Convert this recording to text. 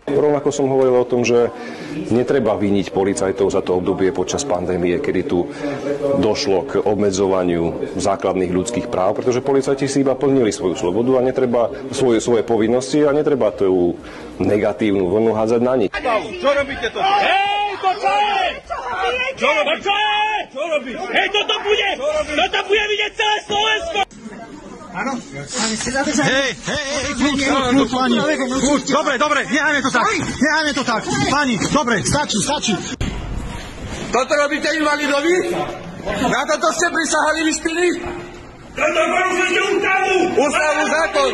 Rovnako som hovoril o tom, že netreba viniť policajtov za to obdobie počas pandémie, kedy tu došlo k obmedzovaniu základných ľudských práv, pretože policajti si iba plnili svoju slobodu a netreba svoje povinnosti a netreba tú negatívnu vlnu hádzať na nich. Čo robíte to? Hej, to čo je? Čo robíš? Hej, toto bude vidieť celé Slovensko! Áno? Hej, kľúč, pani. Dobre, nehajme to tak. Pani, dobre, stačí. Toto robíte invalidovi? Na toto ste prisahali vyspili? Toto porušujete ústavu! Ústavu, zákon!